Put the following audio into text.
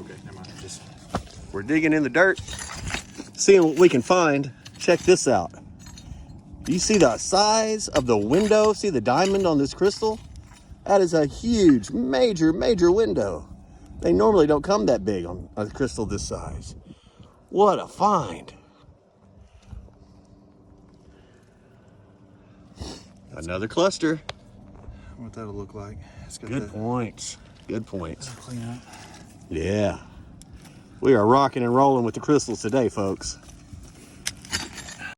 Okay, never mind. Just We're digging in the dirt, seeing what we can find. Check this out. Do you see the size of the window? See the diamond on this crystal? That is a huge, major window. They normally don't come that big on a crystal this size. What a find. Another cluster. what that'll look like. It's got Good that points. Good points. clean up. Yeah. We are rocking and rolling with the crystals today, folks.